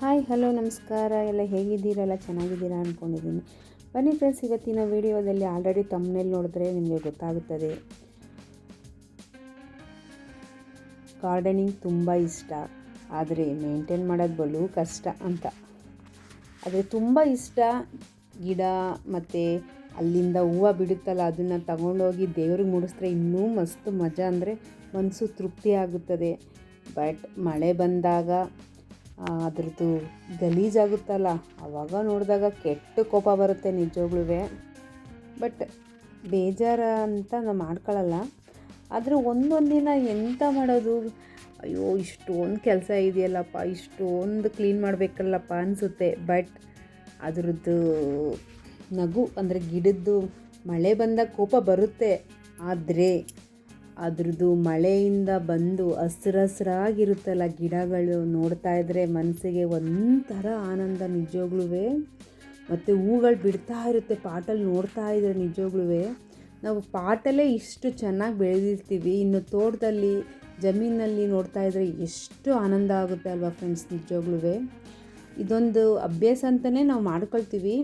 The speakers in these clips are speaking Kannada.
ಹಾಯ್ ಹಲೋ ನಮಸ್ಕಾರ. ಎಲ್ಲ ಹೇಗಿದ್ದೀರಲ್ಲ, ಚೆನ್ನಾಗಿದ್ದೀರಾ ಅಂದ್ಕೊಂಡಿದ್ದೀನಿ. ಬನ್ನಿ ಫ್ರೆಂಡ್ಸ್, ಇವತ್ತಿನ ವಿಡಿಯೋದಲ್ಲಿ ಆಲ್ರೆಡಿ ತಮ್ಮನೇಲಿ ನೋಡಿದ್ರೆ ನಿಮಗೆ ಗೊತ್ತಾಗುತ್ತದೆ, ಗಾರ್ಡನಿಂಗ್ ತುಂಬ ಇಷ್ಟ, ಆದರೆ ಮೇಂಟೈನ್ ಮಾಡೋದು ಬಲು ಕಷ್ಟ ಅಂತ. ಆದರೆ ತುಂಬ ಇಷ್ಟ. ಗಿಡ ಮತ್ತು ಅಲ್ಲಿಂದ ಹೂವು ಬಿಡುತ್ತಲ್ಲ, ಅದನ್ನು ತಗೊಂಡೋಗಿ ದೇವ್ರಿಗೆ ಮುಡಿಸಿದ್ರೆ ಇನ್ನೂ ಮಸ್ತ್ ಮಜಾ, ಅಂದರೆ ಮನಸ್ಸು ತೃಪ್ತಿ ಆಗುತ್ತದೆ. ಬಟ್ ಮಳೆ ಬಂದಾಗ ಅದ್ರದ್ದು ಗಲೀಜಾಗುತ್ತಲ್ಲ, ಆವಾಗ ನೋಡಿದಾಗ ಕೆಟ್ಟ ಕೋಪ ಬರುತ್ತೆ ನಿಜವಾಗ್ಲೂ. ಬಟ್ ಬೇಜಾರು ಅಂತ ನಾವು ಮಾಡ್ಕೊಳ್ಳಲ್ಲ. ಆದರೆ ಒಂದೊಂದು ದಿನ ಎಂತ ಮಾಡೋದು, ಅಯ್ಯೋ ಇಷ್ಟೊಂದು ಕೆಲಸ ಇದೆಯಲ್ಲಪ್ಪ, ಇಷ್ಟೊಂದು ಕ್ಲೀನ್ ಮಾಡಬೇಕಲ್ಲಪ್ಪ ಅನಿಸುತ್ತೆ. ಬಟ್ ಅದ್ರದ್ದು ನಗು ಅಂದರೆ ಗಿಡದ್ದು ಮಳೆ ಬಂದಾಗ ಕೋಪ ಬರುತ್ತೆ, ಆದರೆ ಅದ್ರದ್ದು ಮಳೆಯಿಂದ ಬಂದು ಹಸ್ರಾಗಿರುತ್ತಲ್ಲ ಗಿಡಗಳು, ನೋಡ್ತಾ ಇದ್ದರೆ ಮನಸ್ಸಿಗೆ ಒಂಥರ ಆನಂದ ನಿಜವಾಗ್ಲೂ. ಮತ್ತು ಹೂಗಳು ಬಿಡ್ತಾ ಇರುತ್ತೆ ಪಾಟಲ್ಲಿ ನೋಡ್ತಾ ಇದ್ದರೆ ನಿಜವಾಗ್ಲೂ. ನಾವು ಪಾಟಲ್ಲೇ ಇಷ್ಟು ಚೆನ್ನಾಗಿ ಬೆಳೆದಿರ್ತೀವಿ, ಇನ್ನು ತೋಟದಲ್ಲಿ ಜಮೀನಲ್ಲಿ ನೋಡ್ತಾ ಇದ್ದರೆ ಎಷ್ಟು ಆನಂದ ಆಗುತ್ತೆ ಅಲ್ವಾ ಫ್ರೆಂಡ್ಸ್. ನಿಜವಾಗ್ಲೂ ಇದೊಂದು ಅಭ್ಯಾಸ ಅಂತಲೇ ನಾವು ಮಾಡ್ಕೊಳ್ತೀವಿ.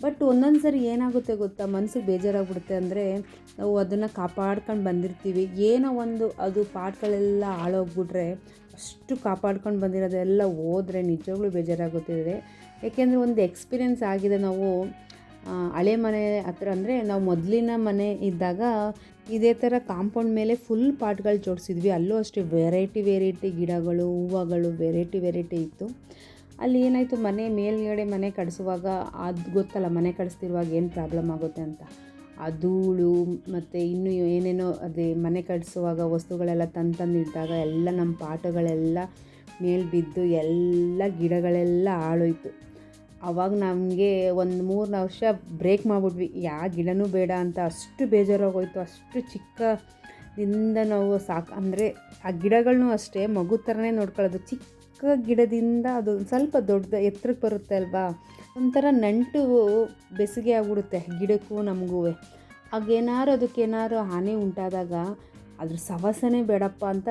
ಬಟ್ ಒಂದೊಂದು ಸರಿ ಏನಾಗುತ್ತೆ ಗೊತ್ತಾ, ಮನಸ್ಸಿಗೆ ಬೇಜಾರಾಗ್ಬಿಡುತ್ತೆ. ಅಂದರೆ ನಾವು ಅದನ್ನು ಕಾಪಾಡ್ಕೊಂಡು ಬಂದಿರ್ತೀವಿ, ಏನೋ ಒಂದು ಅದು ಪಾಟ್ಗಳೆಲ್ಲ ಹಾಳೋಗ್ಬಿಟ್ರೆ, ಅಷ್ಟು ಕಾಪಾಡ್ಕೊಂಡು ಬಂದಿರೋದೆಲ್ಲ ಹೋದರೆ ನಿಜವಾಗ್ಲೂ ಬೇಜಾರಾಗುತ್ತಿದೆ. ಏಕೆಂದರೆ ಒಂದು ಎಕ್ಸ್ಪೀರಿಯೆನ್ಸ್ ಆಗಿದೆ. ನಾವು ಹಳೆ ಮನೆ ಹತ್ರ, ಅಂದರೆ ನಾವು ಮೊದಲಿನ ಮನೆ ಇದ್ದಾಗ ಇದೇ ಥರ ಕಾಂಪೌಂಡ್ ಮೇಲೆ ಫುಲ್ ಪಾಟ್ಗಳು ಜೋಡಿಸಿದ್ವಿ. ಅಲ್ಲೂ ಅಷ್ಟೇ ವೆರೈಟಿ ಗಿಡಗಳು, ಹೂವುಗಳು ವೆರೈಟಿ ಇತ್ತು. ಅಲ್ಲಿ ಏನಾಯಿತು, ಮನೆ ಮೇಲ್ಗಡೆ ಮನೆ ಕಡಿಸುವಾಗ ಅದು ಗೊತ್ತಲ್ಲ, ಮನೆ ಕಡಿಸ್ತಿರುವಾಗ ಏನು ಪ್ರಾಬ್ಲಮ್ ಆಗುತ್ತೆ ಅಂತ. ಆ ಧೂಳು ಮತ್ತು ಇನ್ನೂ ಏನೇನೋ ಅದೇ ಮನೆ ಕಡಿಸುವಾಗ ವಸ್ತುಗಳೆಲ್ಲ ತಂದು ಇಟ್ಟಾಗ ಎಲ್ಲ ನಮ್ಮ ಪಾಟುಗಳೆಲ್ಲ ಮೇಲೆ ಬಿದ್ದು ಎಲ್ಲ ಗಿಡಗಳೆಲ್ಲ ಹಾಳೋಯ್ತು. ಆವಾಗ ನಮಗೆ ಒಂದು 3 ವರ್ಷ ಬ್ರೇಕ್ ಮಾಡಿಬಿಟ್ವಿ, ಯಾವ ಗಿಡನೂ ಬೇಡ ಅಂತ. ಅಷ್ಟು ಬೇಜಾರಾಗೋಯ್ತು. ಅಷ್ಟು ಚಿಕ್ಕದಿಂದ ನಾವು ಅಂದರೆ ಆ ಗಿಡಗಳನ್ನೂ ಅಷ್ಟೇ ಮಗು ಥರನೇ ನೋಡ್ಕೊಳ್ಳೋದು. ಚಿಕ್ಕ ಗಿಡದಿಂದ ಅದು ಸ್ವಲ್ಪ ದೊಡ್ಡ ಎತ್ತರಕ್ಕೆ ಬರುತ್ತೆ ಅಲ್ವಾ, ಒಂಥರ ನಂಟು ಬೆಸುಗೆ ಆಗ್ಬಿಡುತ್ತೆ ಗಿಡಕ್ಕೂ ನಮಗೂ. ಆಗೇನಾರು ಅದಕ್ಕೇನಾರು ಹಾನಿ ಉಂಟಾದಾಗ ಅದ್ರ ಸವಸನೆ ಬೇಡಪ್ಪ ಅಂತ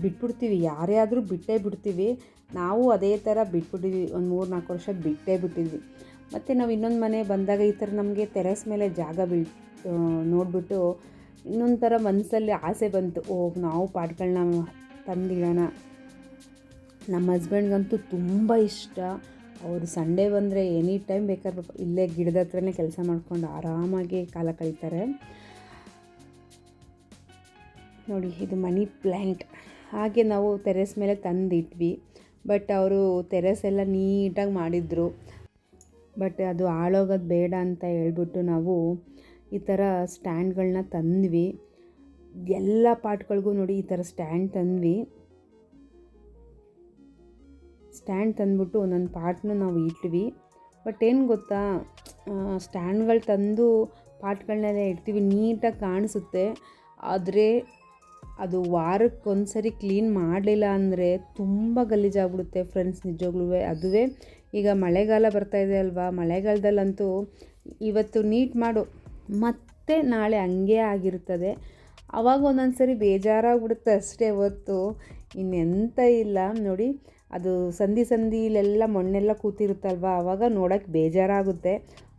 ಬಿಟ್ಬಿಡ್ತೀವಿ. ಯಾರೇ ಆದರೂ ಬಿಟ್ಟೇ ಬಿಡ್ತೀವಿ. ನಾವು ಅದೇ ಥರ ಬಿಟ್ಬಿಟ್ಟಿದ್ವಿ, ಒಂದು 3-4 ವರ್ಷ ಬಿಟ್ಟೇ ಬಿಟ್ಟಿದ್ವಿ. ಮತ್ತು ನಾವು ಇನ್ನೊಂದು ಮನೆ ಬಂದಾಗ ಈ ಥರ ನಮಗೆ ಟೆರೆಸ್ ಮೇಲೆ ಜಾಗ ನೋಡಿಬಿಟ್ಟು ಇನ್ನೊಂದು ಥರ ಮನಸ್ಸಲ್ಲಿ ಆಸೆ ಬಂತು, ನಾವು ಪಾಟ್ಗಳನ್ನ ತಂದಿಡೋಣ. ನಮ್ಮ ಹಸ್ಬೆಂಡ್ಗಂತೂ ತುಂಬ ಇಷ್ಟ. ಅವರು ಸಂಡೇ ಬಂದರೆ ಎನಿ ಟೈಮ್ ಬೇಕಾದ್ರೆ ಇಲ್ಲೇ ಗಿಡದ ಹತ್ರನೇ ಕೆಲಸ ಮಾಡ್ಕೊಂಡು ಆರಾಮಾಗಿ ಕಾಲ ಕಳೀತಾರೆ. ನೋಡಿ, ಇದು ಮನಿ ಪ್ಲ್ಯಾಂಟ್. ಹಾಗೆ ನಾವು ಟೆರೆಸ್ ಮೇಲೆ ತಂದಿಟ್ವಿ. ಬಟ್ ಅವರು ಟೆರೆಸ್ ಎಲ್ಲ ನೀಟಾಗಿ ಮಾಡಿದರು. ಬಟ್ ಅದು ಹಾಳೋಗೋದು ಬೇಡ ಅಂತ ಹೇಳ್ಬಿಟ್ಟು ನಾವು ಈ ಥರ ಸ್ಟ್ಯಾಂಡ್ಗಳನ್ನ ತಂದ್ವಿ. ಎಲ್ಲ ಪಾಟ್ಗಳಿಗೂ ನೋಡಿ ಈ ಥರ ಸ್ಟ್ಯಾಂಡ್ ತಂದ್ಬಿಟ್ಟು ಒಂದೊಂದು ಪಾಟ್ನು ನಾವು ಇಟ್ವಿ. ಬಟ್ ಏನು ಗೊತ್ತಾ, ಸ್ಟ್ಯಾಂಡ್ಗಳು ತಂದು ಪಾಟ್ಗಳನ್ನೆಲ್ಲ ಇಡ್ತೀವಿ, ನೀಟಾಗಿ ಕಾಣಿಸುತ್ತೆ. ಆದರೆ ಅದು ವಾರಕ್ಕೊಂದ್ಸರಿ ಕ್ಲೀನ್ ಮಾಡಲಿಲ್ಲ ಅಂದರೆ ತುಂಬ ಗಲೀಜಾಗ್ಬಿಡುತ್ತೆ ಫ್ರೆಂಡ್ಸ್ ನಿಜವಾಗ್ಲೂ. ಅದುವೇ ಈಗ ಮಳೆಗಾಲ ಬರ್ತಾಯಿದೆ ಅಲ್ವಾ, ಮಳೆಗಾಲದಲ್ಲಂತೂ ಇವತ್ತು ನೀಟ್ ಮಾಡು ಮತ್ತೆ ನಾಳೆ ಹಂಗೆ ಆಗಿರ್ತದೆ. ಆವಾಗ ಒಂದೊಂದು ಸರಿ ಬೇಜಾರಾಗ್ಬಿಡುತ್ತೆ ಅಷ್ಟೇ ಹೊತ್ತು, ಇನ್ನೆಂತ ಇಲ್ಲ. ನೋಡಿ, ಅದು ಸಂದಿಲೆಲ್ಲ ಮಣ್ಣೆಲ್ಲ ಕೂತಿರುತ್ತಲ್ವ, ಆವಾಗ ನೋಡೋಕ್ಕೆ ಬೇಜಾರಾಗುತ್ತೆ.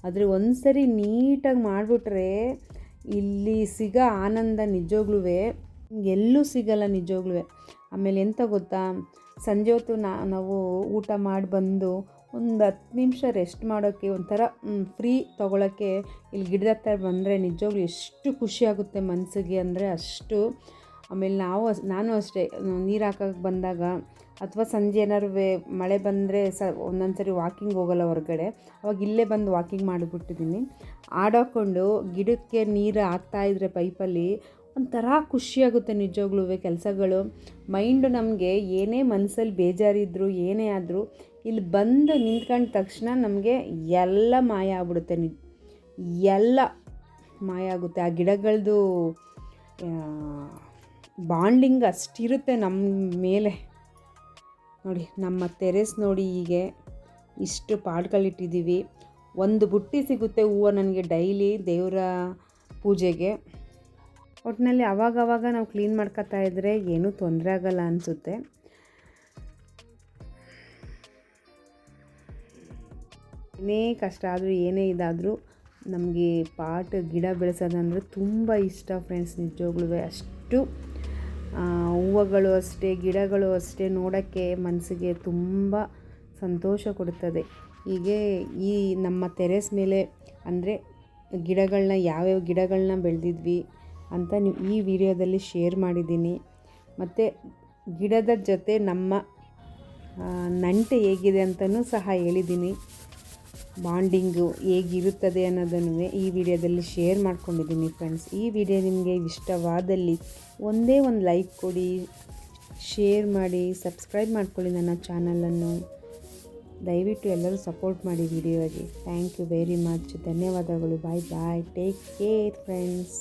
ಆದರೆ ಒಂದು ಸರಿ ನೀಟಾಗಿ ಮಾಡಿಬಿಟ್ರೆ ಇಲ್ಲಿ ಸಿಗೋ ಆನಂದ ನಿಜವಾಗ್ಲೂ ಎಲ್ಲೂ ಸಿಗಲ್ಲ ನಿಜವಾಗ್ಲೂ. ಆಮೇಲೆ ಎಂತ ಗೊತ್ತಾ, ಸಂಜೆ ಹೊತ್ತು ನಾವು ಊಟ ಮಾಡಿ ಬಂದು ಒಂದು 10 ನಿಮಿಷ ರೆಸ್ಟ್ ಮಾಡೋಕ್ಕೆ, ಒಂಥರ ಫ್ರೀ ತೊಗೊಳಕ್ಕೆ ಇಲ್ಲಿ ಗಿಡದ ಹತ್ರ ಬಂದರೆ ನಿಜವಾಗ್ಲೂ ಎಷ್ಟು ಖುಷಿಯಾಗುತ್ತೆ ಮನಸ್ಸಿಗೆ ಅಂದರೆ ಅಷ್ಟು. ಆಮೇಲೆ ನಾನು ಅಷ್ಟೇ ನೀರು ಹಾಕೋಕ್ಕೆ ಬಂದಾಗ ಅಥವಾ ಸಂಜೆ ಏನಾದ್ರು ಮಳೆ ಬಂದರೆ ಒಂದೊಂದು ಸರಿ ವಾಕಿಂಗ್ ಹೋಗಲ್ಲ ಹೊರಗಡೆ, ಅವಾಗ ಇಲ್ಲೇ ಬಂದು ವಾಕಿಂಗ್ ಮಾಡಿಬಿಟ್ಟಿದ್ದೀನಿ. ಆಡಾಕೊಂಡು ಗಿಡಕ್ಕೆ ನೀರು ಹಾಕ್ತಾಯಿದ್ರೆ ಪೈಪಲ್ಲಿ ಒಂಥರ ಖುಷಿಯಾಗುತ್ತೆ ನಿಜವಾಗ್ಲೂ. ಕೆಲಸಗಳು ಮೈಂಡು ನಮಗೆ ಏನೇ ಮನಸ್ಸಲ್ಲಿ ಬೇಜಾರಿದ್ರು ಏನೇ ಆದರೂ ಇಲ್ಲಿ ಬಂದು ನಿಂತ್ಕೊಂಡ ತಕ್ಷಣ ನಮಗೆ ಎಲ್ಲ ಮಾಯ ಆಗ್ಬಿಡುತ್ತೆ. ಎಲ್ಲ ಮಾಯ ಆಗುತ್ತೆ. ಆ ಗಿಡಗಳದ್ದು ಬಾಂಡಿಂಗ್ ಅಷ್ಟಿರುತ್ತೆ ನಮ್ಮ ಮೇಲೆ. ನೋಡಿ, ನಮ್ಮ ಟೆರೆಸ್ ನೋಡಿ, ಹೀಗೆ ಇಷ್ಟು ಪಾಟ್ಗಳಿಟ್ಟಿದ್ದೀವಿ. ಒಂದು ಬುಟ್ಟಿ ಸಿಗುತ್ತೆ ಹೂವು ನನಗೆ ಡೈಲಿ ದೇವರ ಪೂಜೆಗೆ. ಒಟ್ಟಿನಲ್ಲಿ ಆವಾಗವಾಗ ನಾವು ಕ್ಲೀನ್ ಮಾಡ್ಕೊತಾ ಇದ್ದರೆ ಏನೂ ತೊಂದರೆ ಆಗಲ್ಲ ಅನಿಸುತ್ತೆ. ಏನೇ ಕಷ್ಟ ಆದರೂ ಏನೇ ಇದಾದರೂ ನಮಗೆ ಗಿಡ ಬೆಳೆಸೋದಂದರೆ ತುಂಬ ಇಷ್ಟ ಫ್ರೆಂಡ್ಸ್. ನಿಜವಾಗ್ಲೂ ಅಷ್ಟು ಹೂವುಗಳು ಅಷ್ಟೇ, ಗಿಡಗಳು ಅಷ್ಟೇ, ನೋಡೋಕ್ಕೆ ಮನಸ್ಸಿಗೆ ತುಂಬ ಸಂತೋಷ ಕೊಡುತ್ತದೆ. ಹೀಗೆ ಈ ನಮ್ಮ ಟೆರೆಸ್ ಮೇಲೆ ಅಂದರೆ ಗಿಡಗಳನ್ನ ಯಾವ್ಯಾವ ಗಿಡಗಳನ್ನ ಬೆಳೆದಿದ್ವಿ ಅಂತ ಈ ವಿಡಿಯೋದಲ್ಲಿ ಶೇರ್ ಮಾಡಿದ್ದೀನಿ. ಮತ್ತು ಗಿಡದ ಜೊತೆ ನಮ್ಮ ನಂಟು ಹೇಗಿದೆ ಅಂತಲೂ ಸಹ ಹೇಳಿದ್ದೀನಿ. ಬಾಂಡಿಂಗು ಹೇಗಿರುತ್ತದೆ ಅನ್ನೋದನ್ನು ಈ ವಿಡಿಯೋದಲ್ಲಿ ಶೇರ್ ಮಾಡ್ಕೊಂಡಿದ್ದೀನಿ ಫ್ರೆಂಡ್ಸ್. ಈ ವಿಡಿಯೋ ನಿಮಗೆ ಇಷ್ಟವಾದಲ್ಲಿ ಒಂದೇ ಒಂದು ಲೈಕ್ ಕೊಡಿ, ಶೇರ್ ಮಾಡಿ, ಸಬ್ಸ್ಕ್ರೈಬ್ ಮಾಡ್ಕೊಳ್ಳಿ ನನ್ನ ಚಾನಲನ್ನು. ದಯವಿಟ್ಟು ಎಲ್ಲರೂ ಸಪೋರ್ಟ್ ಮಾಡಿ ವಿಡಿಯೋಗೆ. Thank you very much. ಧನ್ಯವಾದಗಳು. Bye bye. Take care friends.